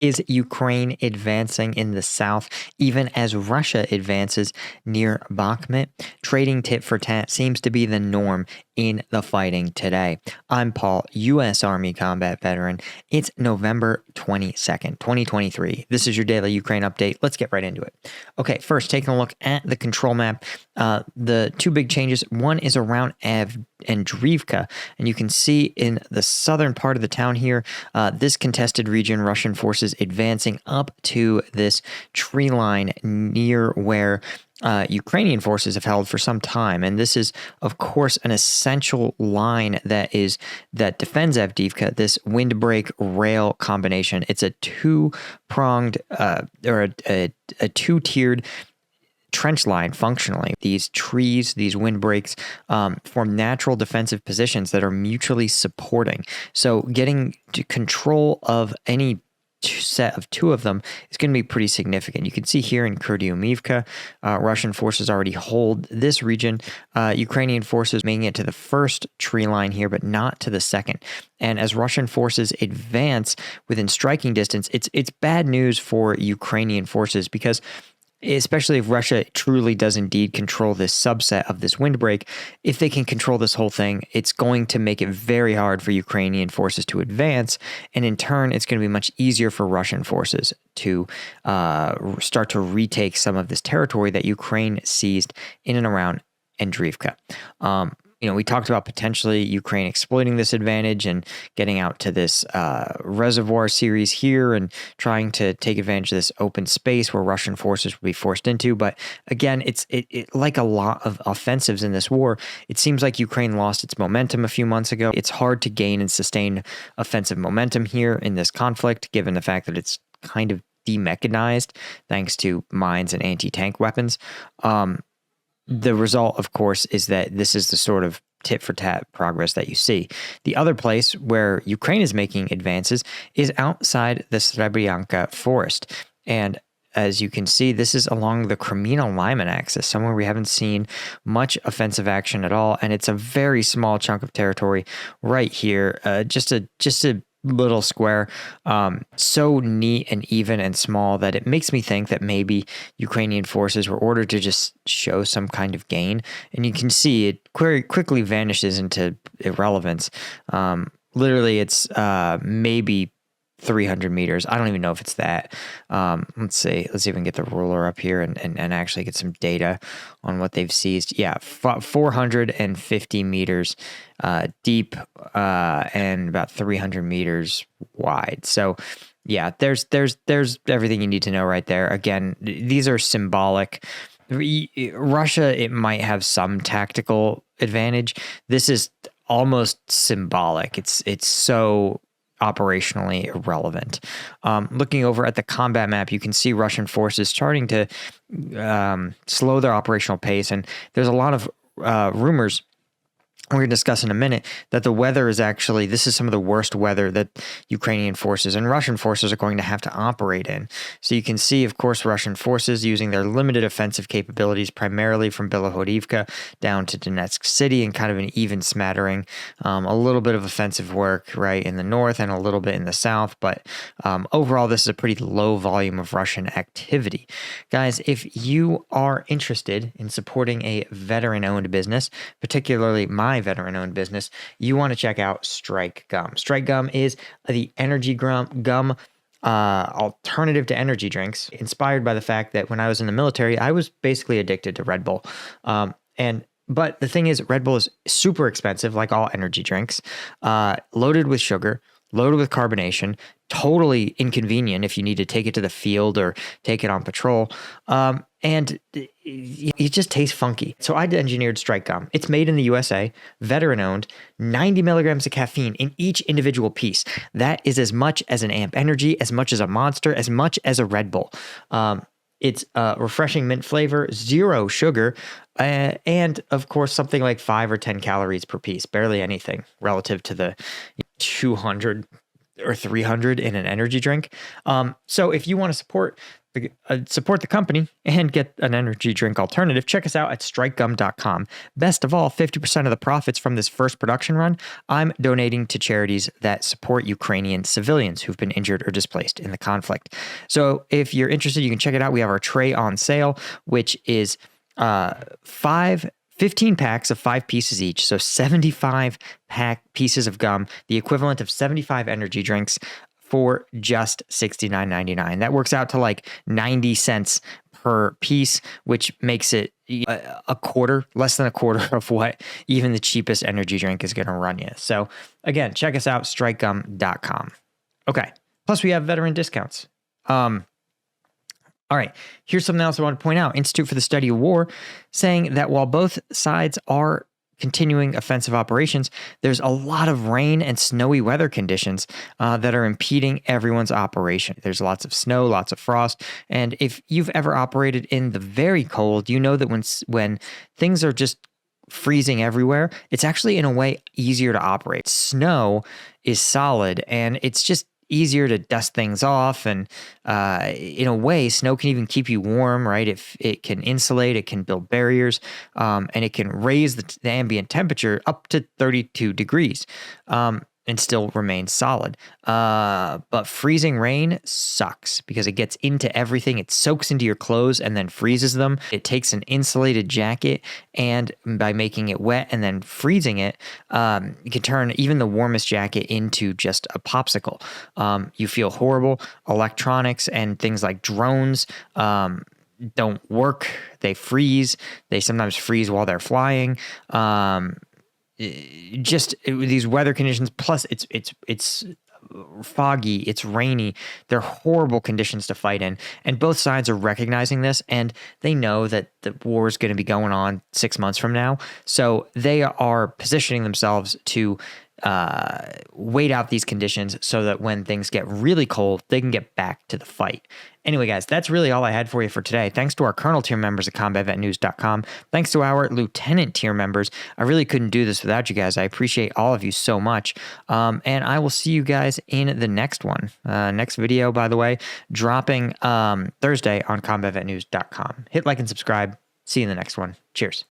Is Ukraine advancing in the south, even as Russia advances near Bakhmut? Trading tit for tat seems to be the norm in the fighting today. I'm Paul, U.S. Army combat veteran. It's November 22nd, 2023. This is your daily Ukraine update. Let's get right into it. Okay, first, taking a look at the control map. The two big changes. One is around Andriivka, and you can see in the southern part of the town here, this contested region, Russian forces advancing up to this tree line near where Ukrainian forces have held for some time. And this is, of course, an essential line that defends Avdiivka, this windbreak rail combination. It's a two-pronged or a two-tiered trench line functionally. These trees, these windbreaks form natural defensive positions that are mutually supporting. So getting to control of any set of two of them is going to be pretty significant. You can see here in Kurdyumivka, Russian forces already hold this region. Ukrainian forces making it to the first tree line here, but not to the second. And as Russian forces advance within striking distance, it's bad news for Ukrainian forces because especially if Russia truly does indeed control this subset of this windbreak, if they can control this whole thing, it's going to make it very hard for Ukrainian forces to advance. And in turn, it's going to be much easier for Russian forces to start to retake some of this territory that Ukraine seized in and around Andriivka. We talked about potentially Ukraine exploiting this advantage and getting out to this reservoir series here and trying to take advantage of this open space where Russian forces would be forced into. But again, it's like a lot of offensives in this war. It seems like Ukraine lost its momentum a few months ago. It's hard to gain and sustain offensive momentum here in this conflict, given the fact that it's kind of demechanized thanks to mines and anti-tank weapons. The result, of course, is that this is the sort of tit-for-tat progress that you see. The other place where Ukraine is making advances is outside the Srebrenica forest. And as you can see, this is along the Kreminna-Lyman axis, somewhere we haven't seen much offensive action at all. And it's a very small chunk of territory right here, just a little square, so neat and even and small that it makes me think that maybe Ukrainian forces were ordered to just show some kind of gain. And you can see it quickly vanishes into irrelevance. Literally, it's maybe 300 meters. I don't even know if it's that. Let's see if we can get the ruler up here and actually get some data on what they've seized. Yeah, 450 meters deep and about 300 meters wide. So yeah, there's everything you need to know right there. Again, these are symbolic. Russia, it might have some tactical advantage. This is almost symbolic. It's so operationally irrelevant. Looking over at the combat map, you can see Russian forces starting to slow their operational pace, and there's a lot of rumors we're going to discuss in a minute that the weather is actually, this is some of the worst weather that Ukrainian forces and Russian forces are going to have to operate in. So you can see, of course, Russian forces using their limited offensive capabilities, primarily from Bilohorivka down to Donetsk City, and kind of an even smattering, a little bit of offensive work right in the north and a little bit in the south. But overall, this is a pretty low volume of Russian activity. Guys, if you are interested in supporting a veteran-owned business, particularly my veteran-owned business, you want to check out Strike Gum. Strike Gum is the energy gum alternative to energy drinks, inspired by the fact that when I was in the military, I was basically addicted to Red Bull. But the thing is, Red Bull is super expensive, like all energy drinks, loaded with sugar, loaded with carbonation, totally inconvenient if you need to take it to the field or take it on patrol. And it just tastes funky. So I engineered Strike Gum. It's made in the USA, veteran owned, 90 milligrams of caffeine in each individual piece. That is as much as an Amp Energy, as much as a Monster, as much as a Red Bull. It's a refreshing mint flavor, 0 sugar, and of course something like 5 or 10 calories per piece, barely anything relative to the 200 or 300 in an energy drink. So if you want to support support the company and get an energy drink alternative, check us out at strikegum.com. Best of all, 50% of the profits from this first production run, I'm donating to charities that support Ukrainian civilians who've been injured or displaced in the conflict. So if you're interested, you can check it out. We have our tray on sale, which is 15 packs of 5 pieces each. So 75 pieces of gum, the equivalent of 75 energy drinks, for just $69.99. That works out to like 90 cents per piece, which makes it a quarter, less than a quarter of what even the cheapest energy drink is going to run you. So again, check us out, strikegum.com. Okay. Plus we have veteran discounts. All right. Here's something else I want to point out. Institute for the Study of War saying that while both sides are continuing offensive operations, there's a lot of rain and snowy weather conditions that are impeding everyone's operation. There's lots of snow, lots of frost, and if you've ever operated in the very cold, you know that when things are just freezing everywhere, it's actually in a way easier to operate. Snow is solid, and it's just easier to dust things off, and in a way, snow can even keep you warm, right? If it can insulate, it can build barriers, and it can raise the ambient temperature up to 32 degrees. And still remain solid. But freezing rain sucks because it gets into everything. It soaks into your clothes and then freezes them. It takes an insulated jacket, and by making it wet and then freezing it, you can turn even the warmest jacket into just a popsicle. You feel horrible. Electronics and things like drones don't work. They freeze. They sometimes freeze while they're flying. These weather conditions, plus it's foggy, it's rainy. They're horrible conditions to fight in, and both sides are recognizing this, and they know that the war is going to be going on 6 months from now, so they are positioning themselves to wait out these conditions so that when things get really cold, they can get back to the fight. Anyway, guys, that's really all I had for you for today. Thanks to our Colonel tier members at combatvetnews.com. Thanks to our Lieutenant tier members. I really couldn't do this without you guys. I appreciate all of you so much. And I will see you guys in the next one. Next video, by the way, dropping Thursday on combatvetnews.com. Hit like and subscribe. See you in the next one. Cheers.